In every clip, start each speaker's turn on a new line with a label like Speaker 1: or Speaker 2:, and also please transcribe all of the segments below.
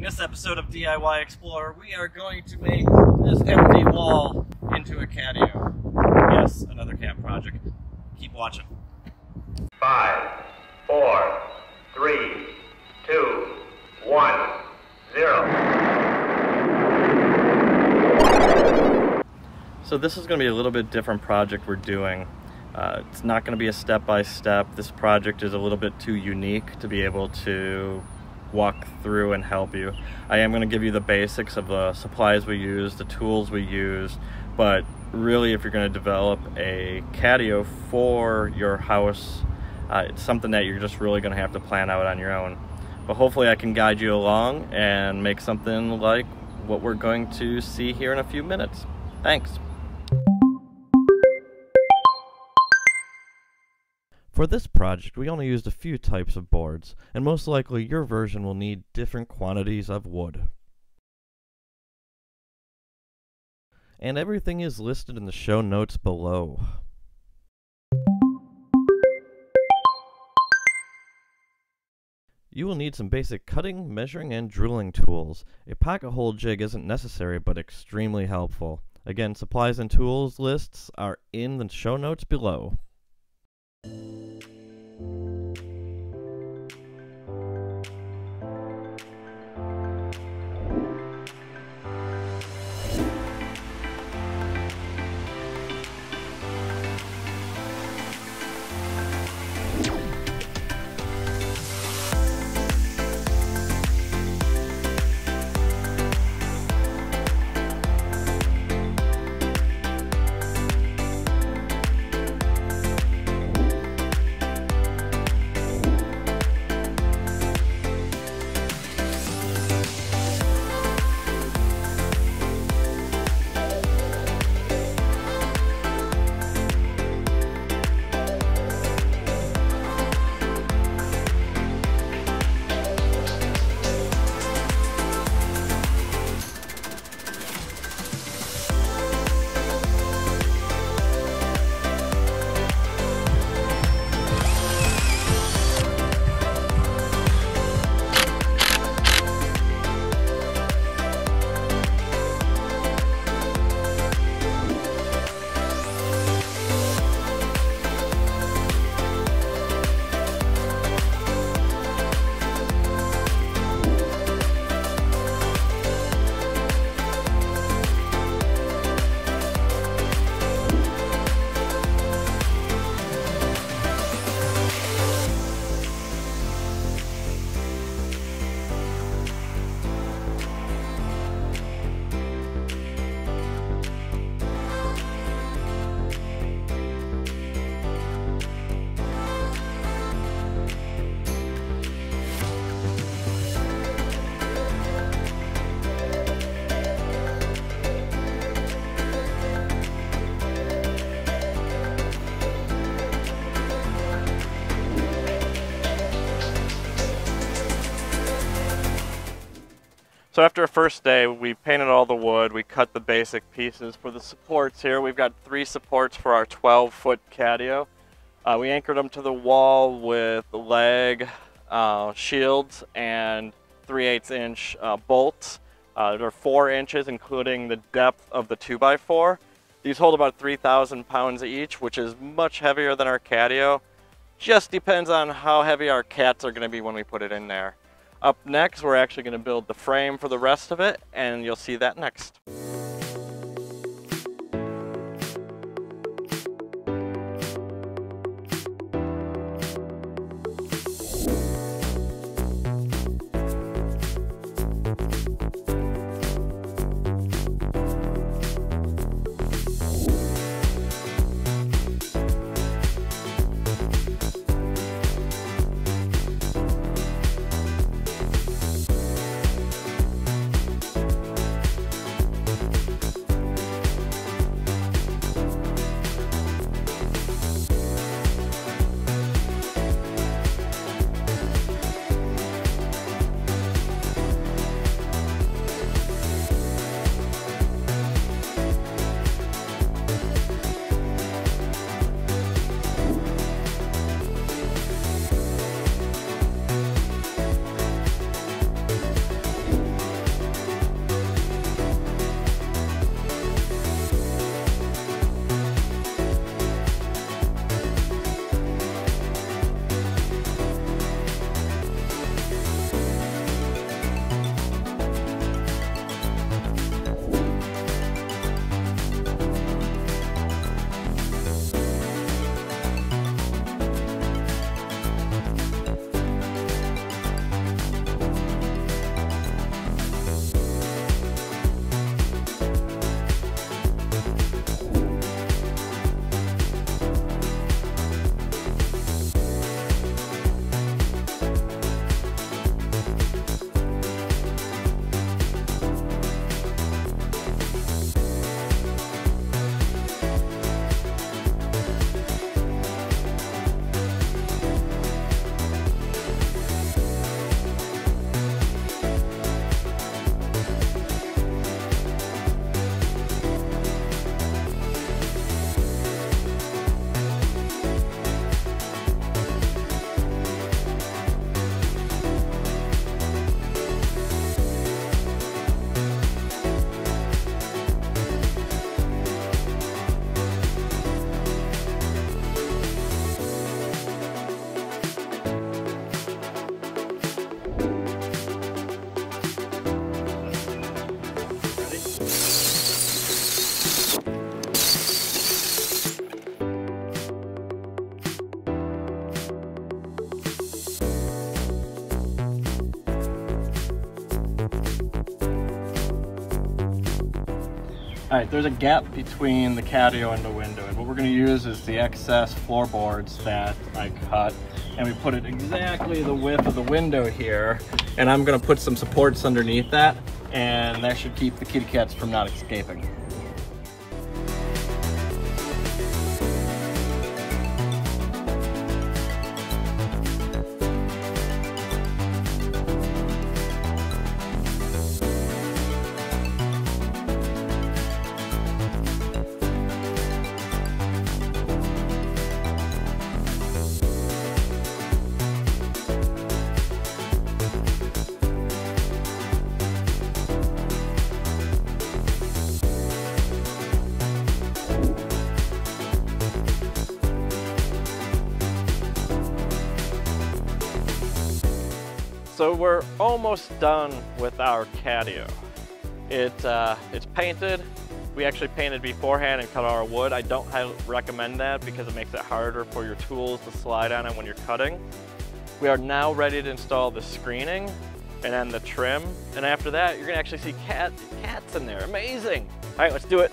Speaker 1: In this episode of DIY Xplorer, we are going to make this empty wall into a catio. Yes, another camp project. Keep watching.
Speaker 2: 5, 4, 3, 2, 1, 0.
Speaker 1: So this is going to be a little bit different project we're doing. It's not going to be a step-by-step. This project is a little bit too unique to be able to walk through and help you. I am going to give you the basics of the supplies we use, the tools we use, but really if you're going to develop a catio for your house, it's something that you're just really going to have to plan out on your own. But hopefully I can guide you along and make something like what we're going to see here in a few minutes. Thanks. For this project, we only used a few types of boards, and most likely your version will need different quantities of wood. And everything is listed in the show notes below. You will need some basic cutting, measuring, and drilling tools. A pocket hole jig isn't necessary, but extremely helpful. Again, supplies and tools lists are in the show notes below. So after a first day, we painted all the wood, we cut the basic pieces. For the supports here, we've got 3 supports for our 12-foot catio. We anchored them to the wall with leg shields and 3/8-inch bolts. They're 4 inches, including the depth of the 2x4. These hold about 3,000 pounds each, which is much heavier than our catio. Just depends on how heavy our cats are going to be when we put it in there. Up next, we're actually going to build the frame for the rest of it, and you'll see that next. All right, there's a gap between the catio and the window, and what we're going to use is the excess floorboards that I cut, and we put it exactly the width of the window here, and I'm going to put some supports underneath that, and that should keep the kitty cats from not escaping. So we're almost done with our catio. It's painted. We actually painted beforehand and cut our wood. I don't recommend that because it makes it harder for your tools to slide on it when you're cutting. We are now ready to install the screening and then the trim. And after that, you're gonna actually see cats in there. Amazing. All right, let's do it.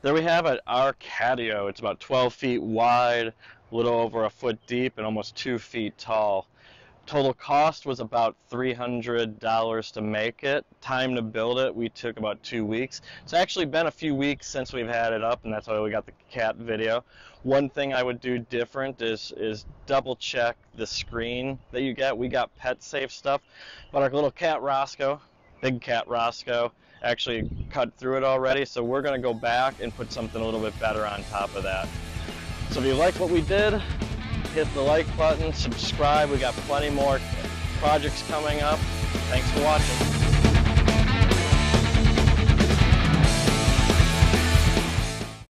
Speaker 1: There we have it, our catio. It's about 12 feet wide, a little over a foot deep, and almost 2 feet tall. Total cost was about $300 to make it. Time to build it, we took about 2 weeks. It's actually been a few weeks since we've had it up, and that's why we got the cat video. One thing I would do different is double check the screen that you get. We got pet safe stuff, but our little cat Roscoe, big cat Roscoe, actually cut through it already, so we're going to go back and put something a little bit better on top of that. So if you like what we did, hit the like button, subscribe. We got plenty more projects coming up. Thanks for watching.